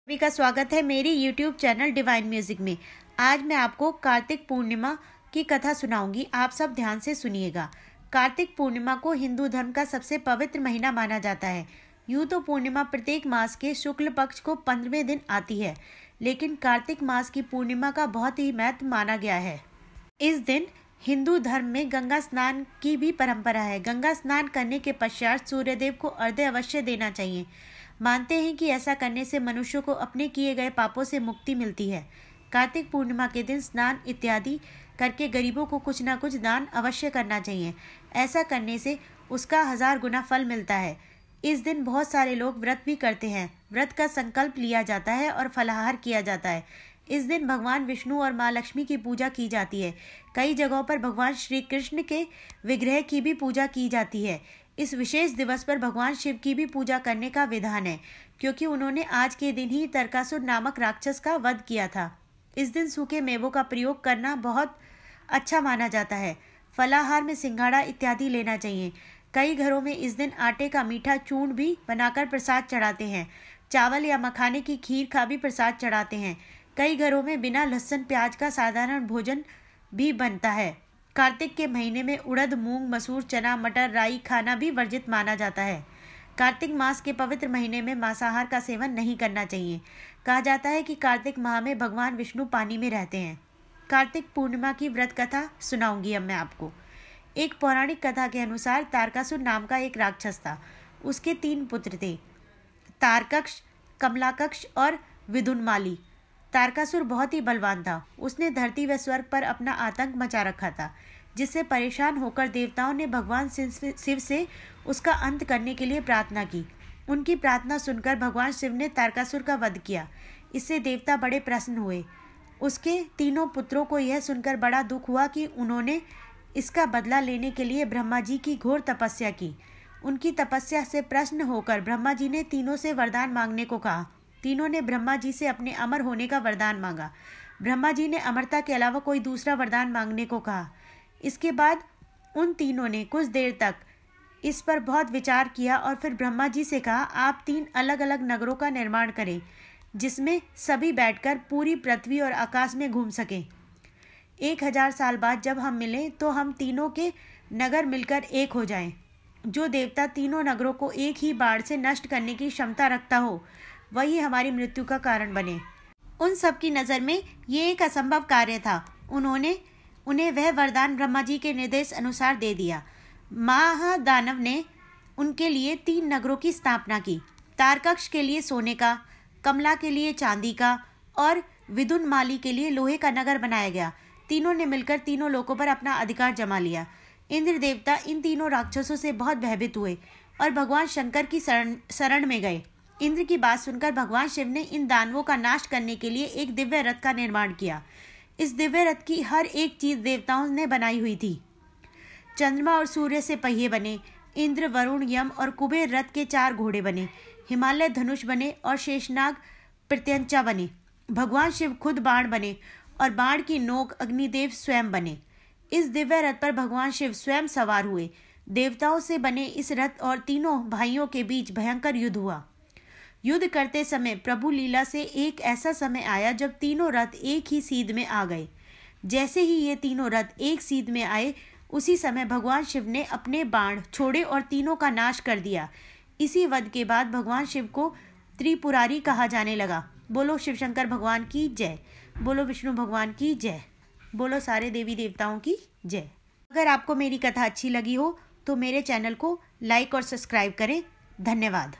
सभी का स्वागत है मेरी YouTube चैनल डिवाइन म्यूजिक में। आज मैं आपको कार्तिक पूर्णिमा की कथा सुनाऊंगी। आप सब ध्यान से सुनिएगा। कार्तिक पूर्णिमा को हिंदू धर्म का सबसे पवित्र महीना माना जाता है। यूँ तो पूर्णिमा प्रत्येक मास के शुक्ल पक्ष को 15वें दिन आती है, लेकिन कार्तिक मास की पूर्णिमा का बहुत ही महत्व माना गया है। इस दिन हिंदू धर्म में गंगा स्नान की भी परंपरा है। गंगा स्नान करने के पश्चात सूर्यदेव को अर्घ्य अवश्य देना चाहिए। मानते हैं कि ऐसा करने से मनुष्यों को अपने किए गए पापों से मुक्ति मिलती है। कार्तिक पूर्णिमा के दिन स्नान इत्यादि करके गरीबों को कुछ न कुछ दान अवश्य करना चाहिए। ऐसा करने से उसका 1000 गुना फल मिलता है। इस दिन बहुत सारे लोग व्रत भी करते हैं। व्रत का संकल्प लिया जाता है और फलाहार किया जाता है। इस दिन भगवान विष्णु और माँ लक्ष्मी की पूजा की जाती है। कई जगहों पर भगवान श्री कृष्ण के विग्रह की भी पूजा की जाती है। इस विशेष दिवस पर भगवान शिव की भी पूजा करने का विधान है, क्योंकि उन्होंने आज के दिन ही तारकासुर नामक राक्षस का वध किया था। इस दिन सूखे मेवों का प्रयोग करना बहुत अच्छा माना जाता है। फलाहार में सिंघाड़ा इत्यादि लेना चाहिए। कई घरों में इस दिन आटे का मीठा चूर्ण भी बनाकर प्रसाद चढ़ाते हैं। चावल या मखाने की खीर का भी प्रसाद चढ़ाते हैं। कई घरों में बिना लहसुन प्याज का साधारण भोजन भी बनता है। कार्तिक के महीने में उड़द, मूंग, मसूर, चना, मटर, राई खाना भी वर्जित माना जाता है। कार्तिक मास के पवित्र महीने में मांसाहार का सेवन नहीं करना चाहिए। कहा जाता है कि कार्तिक माह में भगवान विष्णु पानी में रहते हैं। कार्तिक पूर्णिमा की व्रत कथा सुनाऊंगी अब मैं आपको। एक पौराणिक कथा के अनुसार तारकासुर नाम का एक राक्षस था। उसके 3 पुत्र थे, तारकक्ष, कमलाकक्ष और विदुनमाली। तारकासुर बहुत ही बलवान था। उसने धरती व स्वर्ग पर अपना आतंक मचा रखा था, जिससे परेशान होकर देवताओं ने भगवान शिव से उसका अंत करने के लिए प्रार्थना की। उनकी प्रार्थना सुनकर भगवान शिव ने तारकासुर का वध किया। इससे देवता बड़े प्रसन्न हुए। उसके 3 पुत्रों को यह सुनकर बड़ा दुख हुआ कि उन्होंने इसका बदला लेने के लिए ब्रह्मा जी की घोर तपस्या की। उनकी तपस्या से प्रसन्न होकर ब्रह्मा जी ने तीनों से वरदान मांगने को कहा। तीनों ने ब्रह्मा जी से अपने अमर होने का वरदान मांगा। ब्रह्मा जी ने अमरता के अलावा कोई दूसरा वरदान मांगने को कहा। इसके बाद उन तीनों ने कुछ देर तक इस पर बहुत विचार किया और फिर ब्रह्मा जी से कहा, आप 3 अलग अलग नगरों का निर्माण करें, जिसमें सभी बैठकर पूरी पृथ्वी और आकाश में घूम सकें। 1000 साल बाद जब हम मिलें तो हम तीनों के नगर मिलकर एक हो जाएं। जो देवता तीनों नगरों को एक ही बाढ़ से नष्ट करने की क्षमता रखता हो, वही हमारी मृत्यु का कारण बने। उन सब की नज़र में ये एक असंभव कार्य था। उन्हें वह वरदान ब्रह्मा जी के निर्देश अनुसार दे दिया। महादानव ने उनके लिए 3 नगरों की स्थापना की। तारकक्ष के लिए सोने का, कमला के लिए चांदी का और विदुनमाली के लिए लोहे का नगर बनाया गया। तीनों ने मिलकर तीनों लोकों पर अपना अधिकार जमा लिया। इंद्र देवता इन तीनों राक्षसों से बहुत भयभीत हुए और भगवान शंकर की शरण में गए। इंद्र की बात सुनकर भगवान शिव ने इन दानवों का नाश करने के लिए एक दिव्य रथ का निर्माण किया। इस दिव्य रथ की हर एक चीज देवताओं ने बनाई हुई थी। चंद्रमा और सूर्य से पहिए बने। इंद्र, वरुण, यम और कुबेर रथ के 4 घोड़े बने। हिमालय धनुष बने और शेषनाग प्रत्यंचा बने। भगवान शिव खुद बाण बने और बाण की नोक अग्निदेव स्वयं बने। इस दिव्य रथ पर भगवान शिव स्वयं सवार हुए। देवताओं से बने इस रथ और तीनों भाइयों के बीच भयंकर युद्ध हुआ। युद्ध करते समय प्रभु लीला से एक ऐसा समय आया जब तीनों रथ एक ही सीध में आ गए। जैसे ही ये तीनों रथ एक सीध में आए, उसी समय भगवान शिव ने अपने बाण छोड़े और तीनों का नाश कर दिया। इसी वध के बाद भगवान शिव को त्रिपुरारी कहा जाने लगा। बोलो शिव शंकर भगवान की जय। बोलो विष्णु भगवान की जय। बोलो सारे देवी देवताओं की जय। अगर आपको मेरी कथा अच्छी लगी हो तो मेरे चैनल को लाइक और सब्सक्राइब करें। धन्यवाद।